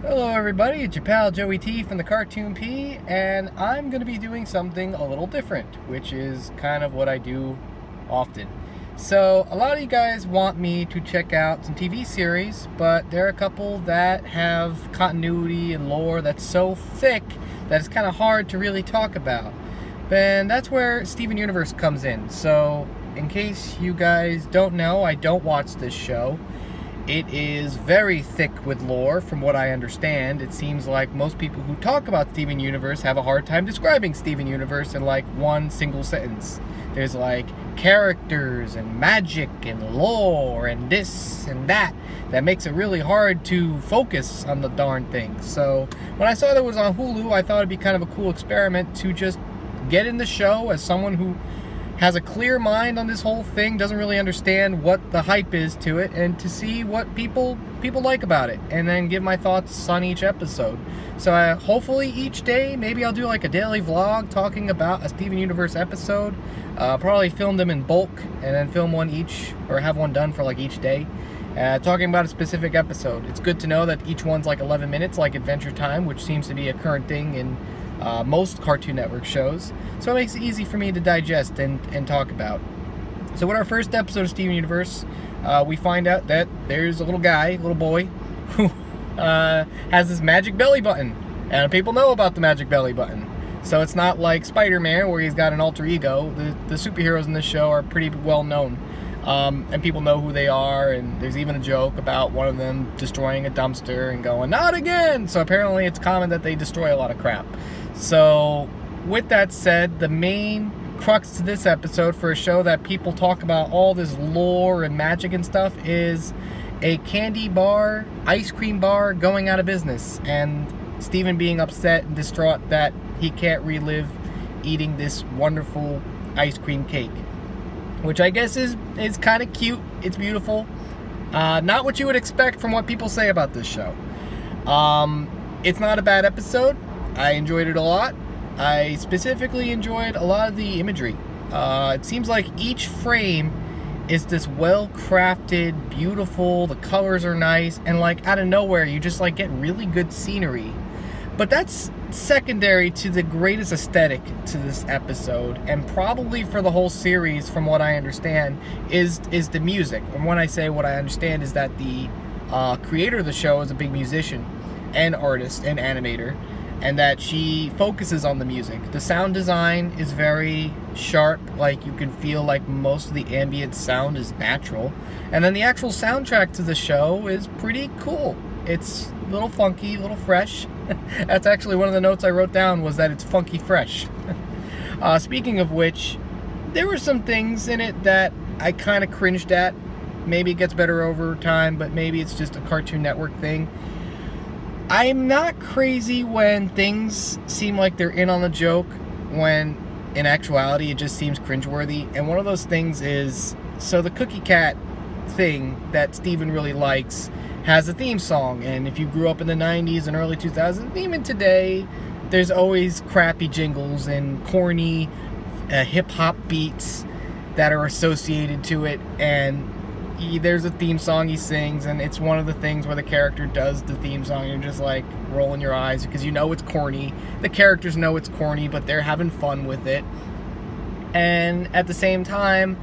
Hello everybody, it's your pal Joey T from the Cartoon.P, and I'm going to be doing something a little different, which is kind of what I do often. So, a lot of you guys want me to check out some TV series, but there are a couple that have continuity and lore that's so thick that it's kind of hard to really talk about. And that's where Steven Universe comes in. So, in case you guys don't know, I don't watch this show. It is very thick with lore, from what I understand. It seems like most people who talk about Steven Universe have a hard time describing Steven Universe in like one single sentence. There's like characters and magic and lore and this and that makes it really hard to focus on the darn thing. So when I saw that it was on Hulu, I thought it'd be kind of a cool experiment to just get in the show as someone who has a clear mind on this whole thing, doesn't really understand what the hype is to it, and to see what people like about it, and then give my thoughts on each episode. So hopefully each day, maybe I'll do like a daily vlog talking about a Steven Universe episode. Probably film them in bulk, and then film one each, or have one done for like each day. Talking about a specific episode. It's good to know that each one's like 11 minutes, like Adventure Time, which seems to be a current thing in most Cartoon Network shows, so it makes it easy for me to digest and talk about. So with our first episode of Steven Universe, we find out that there's a little boy, who has this magic belly button, and people know about the magic belly button. So it's not like Spider-Man, where he's got an alter ego. The superheroes in this show are pretty well known, and people know who they are, and there's even a joke about one of them destroying a dumpster and going, "Not again!" So apparently it's common that they destroy a lot of crap. So, with that said, the main crux to this episode, for a show that people talk about all this lore and magic and stuff, is a candy bar, ice cream bar going out of business, and Steven being upset and distraught that he can't relive eating this wonderful ice cream cake, which I guess is kind of cute. It's beautiful. Not what you would expect from what people say about this show. It's not a bad episode. I enjoyed it a lot. I specifically enjoyed a lot of the imagery. It seems like each frame is this well-crafted, beautiful, the colors are nice, and like out of nowhere you just like get really good scenery. But that's secondary to the greatest aesthetic to this episode, and probably for the whole series, from what I understand, is the music. And when I say what I understand, is that the creator of the show is a big musician and artist and animator, and that she focuses on the music. The sound design is very sharp, like you can feel like most of the ambient sound is natural. And then the actual soundtrack to the show is pretty cool. It's a little funky, a little fresh. That's actually one of the notes I wrote down, was that it's funky fresh. Speaking of which, there were some things in it that I kind of cringed at. Maybe it gets better over time, but maybe it's just a Cartoon Network thing. I'm not crazy when things seem like they're in on the joke, when in actuality it just seems cringeworthy. And one of those things is, so the Cookie Cat thing that Steven really likes has a theme song, and if you grew up in the 90s and early 2000s, even today, there's always crappy jingles and corny hip-hop beats that are associated to it, and there's a theme song he sings, and it's one of the things where the character does the theme song, and you're just like rolling your eyes because you know it's corny. The characters know it's corny, but they're having fun with it. And at the same time,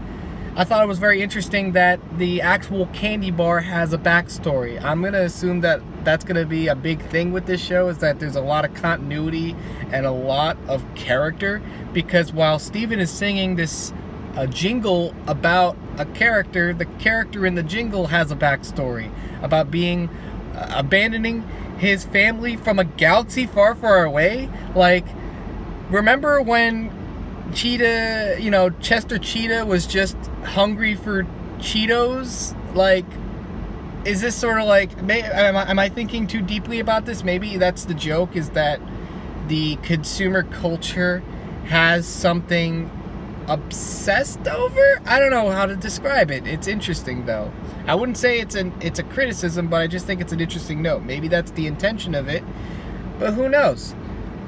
I thought it was very interesting that the actual candy bar has a backstory. I'm going to assume that that's going to be a big thing with this show, is that there's a lot of continuity and a lot of character, because while Steven is singing this a jingle about a character, the character in the jingle has a backstory about being abandoning his family from a galaxy far, far away. Like, remember when Chester Cheetah was just hungry for Cheetos? Like, is this sort of like, am I thinking too deeply about this? Maybe that's the joke, is that the consumer culture has something obsessed over? I don't know how to describe it. It's interesting though. I wouldn't say it's a criticism, but I just think it's an interesting note. Maybe that's the intention of it, but who knows?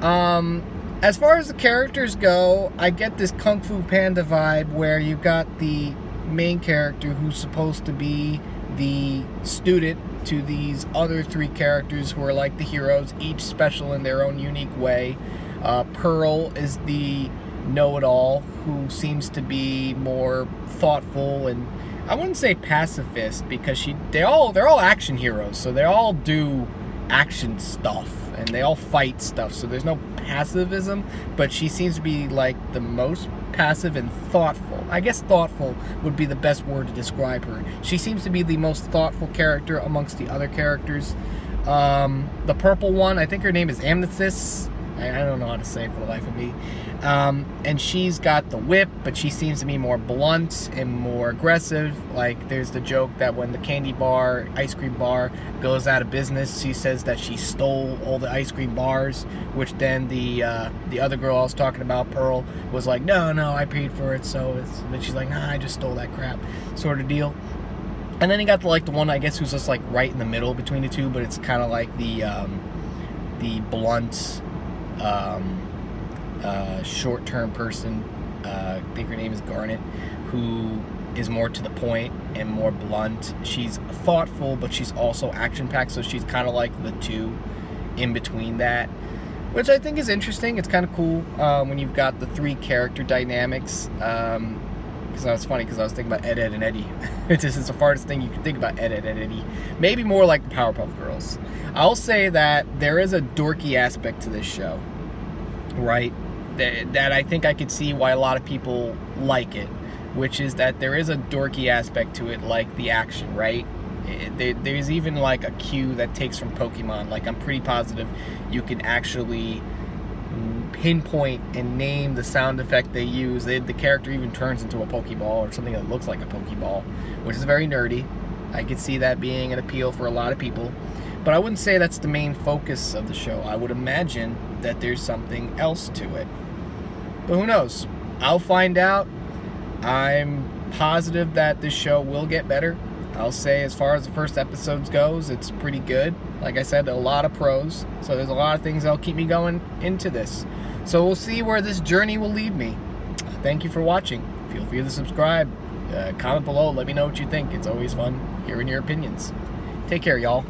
As far as the characters go, I get this Kung Fu Panda vibe, where you got the main character who's supposed to be the student to these other three characters who are like the heroes, each special in their own unique way. Pearl is the know-it-all who seems to be more thoughtful, and I wouldn't say pacifist, because they're all action heroes, so they all do action stuff and they all fight stuff, so there's no passivism, but she seems to be like the most passive and thoughtful. I guess thoughtful would be the best word to describe her. She seems to be the most thoughtful character amongst the other characters. The purple one, I think her name is Amethyst. I don't know how to say it for the life of me. And she's got the whip, but she seems to be more blunt and more aggressive. Like, there's the joke that when the candy bar, ice cream bar, goes out of business, she says that she stole all the ice cream bars, which then the other girl I was talking about, Pearl, was like, no, I paid for it, and then she's like, nah, I just stole that crap, sort of deal. And then you got the one, I guess, who's just like right in the middle between the two, but it's kind of like the blunt, short-term person. I think her name is Garnet, who is more to the point and more blunt. She's thoughtful, but she's also action-packed, so she's kind of like the two in between that, which I think is interesting. It's kind of cool when you've got the three character dynamics. Because it's funny, because I was thinking about Ed, Ed, and Eddie. It's the farthest thing you can think about, Ed, Ed, and Eddie. Maybe more like the Powerpuff Girls. I'll say that there is a dorky aspect to this show, right? That I think I could see why a lot of people like it, which is that there is a dorky aspect to it, like the action, right? There's even like a cue that takes from Pokemon. Like, I'm pretty positive you can actually pinpoint and name the sound effect they use. The character even turns into a Pokeball or something that looks like a Pokeball, which is very nerdy. I could see that being an appeal for a lot of people. But I wouldn't say that's the main focus of the show. I would imagine that there's something else to it. But who knows? I'll find out. I'm positive that this show will get better. I'll say, as far as the first episodes goes, it's pretty good. Like I said, a lot of pros. So there's a lot of things that'll keep me going into this. So we'll see where this journey will lead me. Thank you for watching. Feel free to subscribe. Comment below. Let me know what you think. It's always fun hearing your opinions. Take care, y'all.